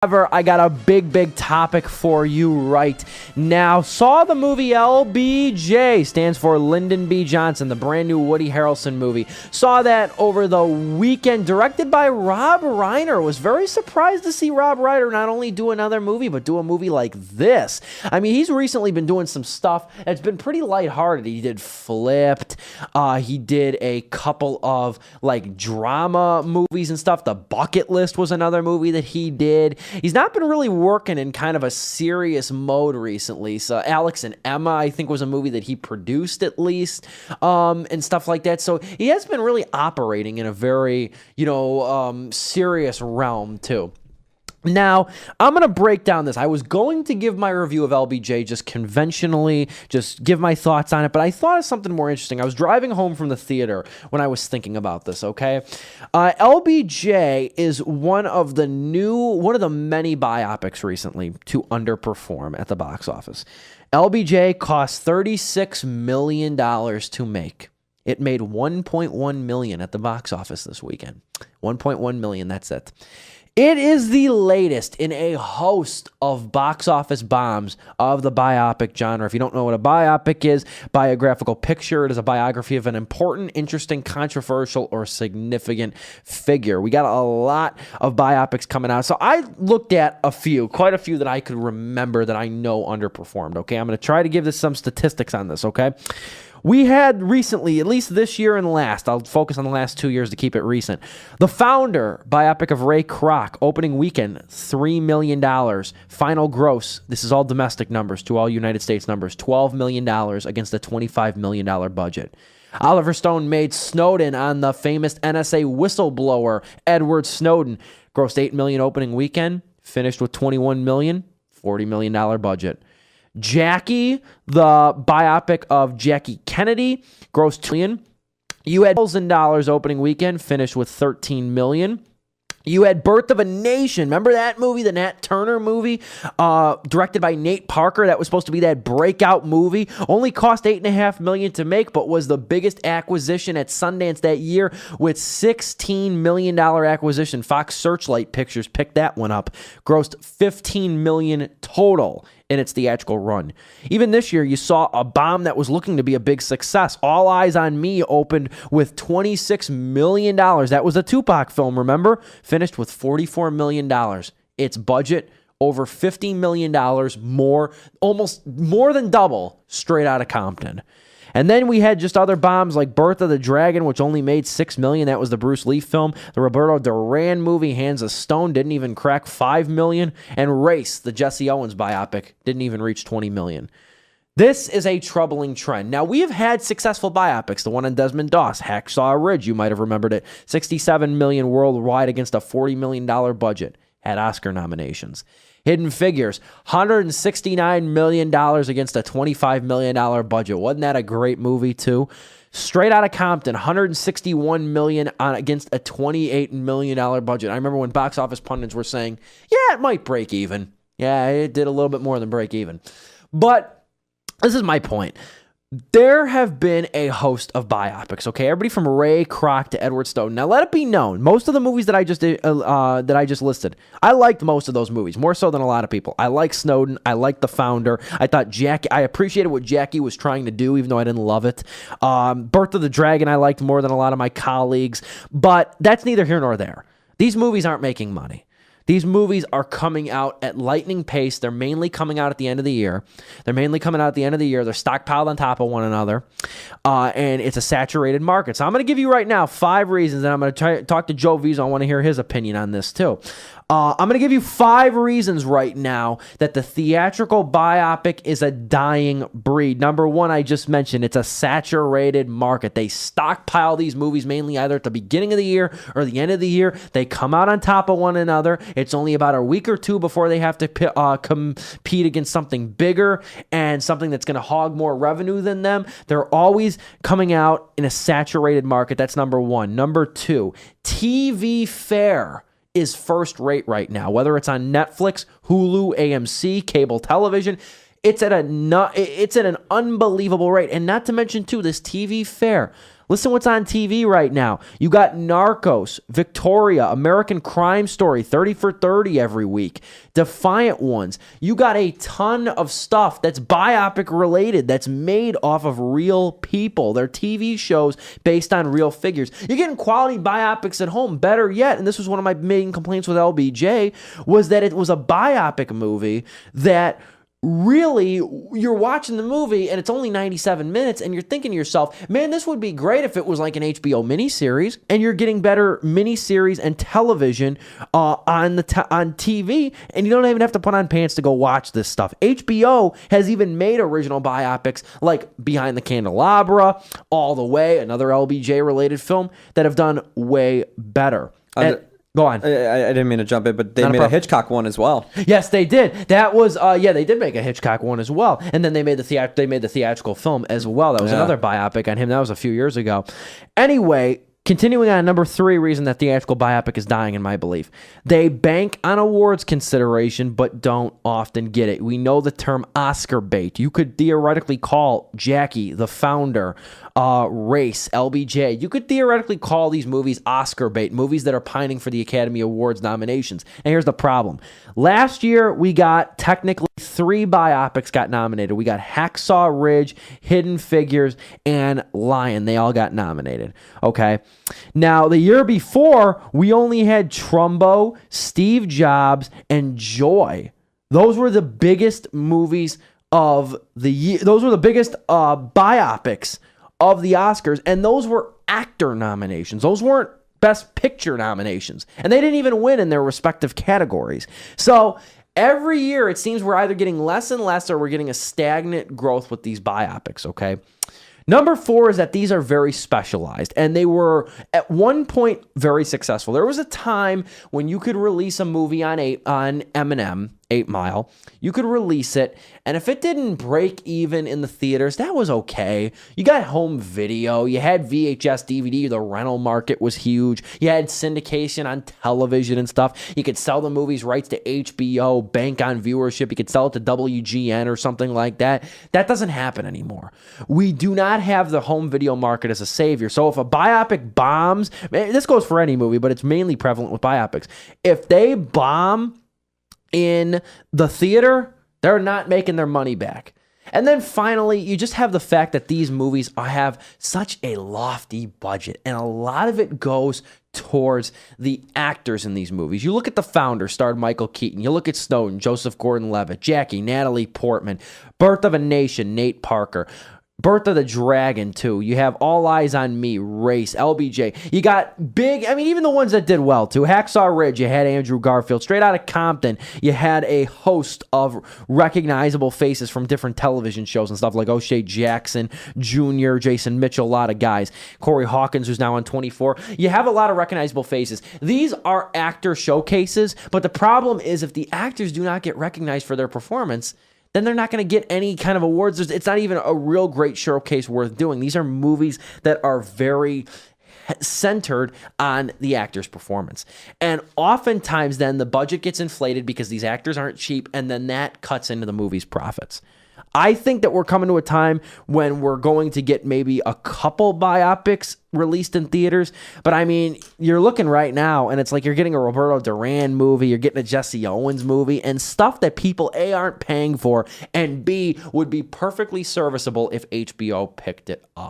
However, I got a big topic for you right now. Saw the movie LBJ, stands for Lyndon B. Johnson, the brand new Woody Harrelson movie. Saw that over the weekend, directed by Rob Reiner. Was very surprised to see Rob Reiner not only do another movie, but do a movie like this. I mean, he's recently been doing some stuff that's been pretty lighthearted. He did Flipped. He did a couple of like drama movies and stuff. The Bucket List was another movie that he did. He's not been really working in kind of a serious mode recently. So Alex and Emma, I think, was a movie that he produced at least, and stuff like that. So he has been really operating in a very, serious realm too. Now, I'm going to break down this. I was going to give my review of LBJ just conventionally, just give my thoughts on it, but I thought of something more interesting. I was driving home from the theater when I was thinking about this, okay? LBJ is one of the many biopics recently to underperform at the box office. LBJ cost $36 million to make. It made $1.1 million at the box office this weekend. $1.1 million, that's it. It is the latest in a host of box office bombs of the biopic genre. If you don't know what a biopic is, biographical picture, it is a biography of an important, interesting, controversial, or significant figure. We got a lot of biopics coming out. So I looked at quite a few that I could remember that I know underperformed. Okay, I'm going to try to give this some statistics on this, okay? We had recently, at least this year and last, I'll focus on the last 2 years to keep it recent. The Founder, biopic of Ray Kroc, opening weekend, $3 million. Final gross, this is all domestic numbers to all United States numbers, $12 million against a $25 million budget. Oliver Stone made Snowden on the famous NSA whistleblower, Edward Snowden. Grossed $8 million opening weekend, finished with $21 million, $40 million budget. Jackie, the biopic of Jackie Kennedy, grossed $2 million. You had $1,000 opening weekend, finished with $13 million. You had Birth of a Nation. Remember that movie, the Nat Turner movie, directed by Nate Parker? That was supposed to be that breakout movie. Only cost $8.5 million to make, but was the biggest acquisition at Sundance that year with $16 million acquisition. Fox Searchlight Pictures picked that one up. Grossed $15 million total in its theatrical run. Even this year, you saw a bomb that was looking to be a big success. All Eyes on Me opened with $26 million. That was a Tupac film, remember? Finished with $44 million. Its budget, over $50 million more, almost more than double, straight out of Compton. And then we had just other bombs like Birth of the Dragon, which only made $6 million. That was the Bruce Lee film. The Roberto Duran movie, Hands of Stone, didn't even crack $5 million. And Race, the Jesse Owens biopic, didn't even reach $20 million. This is a troubling trend. Now, we have had successful biopics. The one on Desmond Doss, Hacksaw Ridge, you might have remembered it. $67 million worldwide against a $40 million budget. Had Oscar nominations. Hidden Figures, $169 million against a $25 million budget. Wasn't that a great movie, too? Straight Outta Compton, $161 million against a $28 million budget. I remember when box office pundits were saying, yeah, it might break even. Yeah, it did a little bit more than break even. But this is my point. There have been a host of biopics, okay? Everybody from Ray Kroc to Edward Snowden. Now, let it be known, most of the movies that I just listed, I liked most of those movies, more so than a lot of people. I like Snowden. I like The Founder. I appreciated what Jackie was trying to do, even though I didn't love it. Birth of the Dragon, I liked more than a lot of my colleagues, but that's neither here nor there. These movies aren't making money. These movies are coming out at lightning pace. They're mainly coming out at the end of the year. They're stockpiled on top of one another, and it's a saturated market. So I'm going to give you right now 5 reasons, and I'm going to talk to Joe Vizo. I want to hear his opinion on this too. I'm going to give you 5 reasons right now that the theatrical biopic is a dying breed. Number 1, I just mentioned, it's a saturated market. They stockpile these movies mainly either at the beginning of the year or the end of the year. They come out on top of one another. It's only about a week or two before they have to compete against something bigger and something that's going to hog more revenue than them. They're always coming out in a saturated market. That's number 1. Number 2, TV fare is first rate right now, whether it's on Netflix, Hulu, AMC, cable television. It's at an unbelievable rate. And not to mention, too, this TV fare. Listen what's on TV right now. You got Narcos, Victoria, American Crime Story, 30 for 30 every week, Defiant Ones. You got a ton of stuff that's biopic related, that's made off of real people. They're TV shows based on real figures. You're getting quality biopics at home. Better yet, and this was one of my main complaints with LBJ, was that it was a biopic movie that really, you're watching the movie and it's only 97 minutes and you're thinking to yourself, man, this would be great if it was like an HBO miniseries, and you're getting better miniseries and television on TV, and you don't even have to put on pants to go watch this stuff. HBO has even made original biopics like Behind the Candelabra, All the Way, another LBJ related film, that have done way better. Go on. I didn't mean to jump in, but they made a Hitchcock one as well. Yes, they did. That was they did make a Hitchcock one as well, and then they made the theatrical film as well. That was another biopic on him. That was a few years ago. Anyway, continuing on, number 3 reason that theatrical biopic is dying, in my belief, they bank on awards consideration but don't often get it. We know the term Oscar bait. You could theoretically call Jackie, the Founder, Race, LBJ. You could theoretically call these movies Oscar bait, movies that are pining for the Academy Awards nominations. And here's the problem. Last year, we got technically 3 biopics got nominated. We got Hacksaw Ridge, Hidden Figures, and Lion. They all got nominated. Okay. Now, the year before, we only had Trumbo, Steve Jobs, and Joy. Those were the biggest movies of the year. Those were the biggest biopics of the Oscars, and those were actor nominations. Those weren't Best Picture nominations, and they didn't even win in their respective categories. So every year, it seems we're either getting less and less, or we're getting a stagnant growth with these biopics, okay? Number 4 is that these are very specialized, and they were at one point very successful. There was a time when you could release a movie on M&M, 8 Mile. You could release it, and if it didn't break even in the theaters, that was okay. You got home video. You had VHS, DVD. The rental market was huge. You had syndication on television and stuff. You could sell the movies rights to HBO, bank on viewership. You could sell it to WGN or something like that. That doesn't happen anymore. We do not have the home video market as a savior. So if a biopic bombs, this goes for any movie, but it's mainly prevalent with biopics. If they bomb in the theater, they're not making their money back. And then finally, you just have the fact that these movies have such a lofty budget, and a lot of it goes towards the actors in these movies. You look at The Founder, starred Michael Keaton. You look at Snowden, Joseph Gordon-Levitt, Jackie, Natalie Portman, Birth of a Nation, Nate Parker, Birth of the Dragon, too. You have All Eyes on Me, Race, LBJ. You got big, even the ones that did well, too. Hacksaw Ridge, you had Andrew Garfield. Straight Outta Compton, you had a host of recognizable faces from different television shows and stuff like O'Shea Jackson Jr., Jason Mitchell, a lot of guys. Corey Hawkins, who's now on 24. You have a lot of recognizable faces. These are actor showcases, but the problem is if the actors do not get recognized for their performance, then they're not going to get any kind of awards. It's not even a real great showcase worth doing. These are movies that are very centered on the actor's performance. And oftentimes then the budget gets inflated because these actors aren't cheap, and then that cuts into the movie's profits. I think that we're coming to a time when we're going to get maybe a couple biopics released in theaters. But you're looking right now, and it's like you're getting a Roberto Duran movie, you're getting a Jesse Owens movie, and stuff that people, A, aren't paying for, and B, would be perfectly serviceable if HBO picked it up.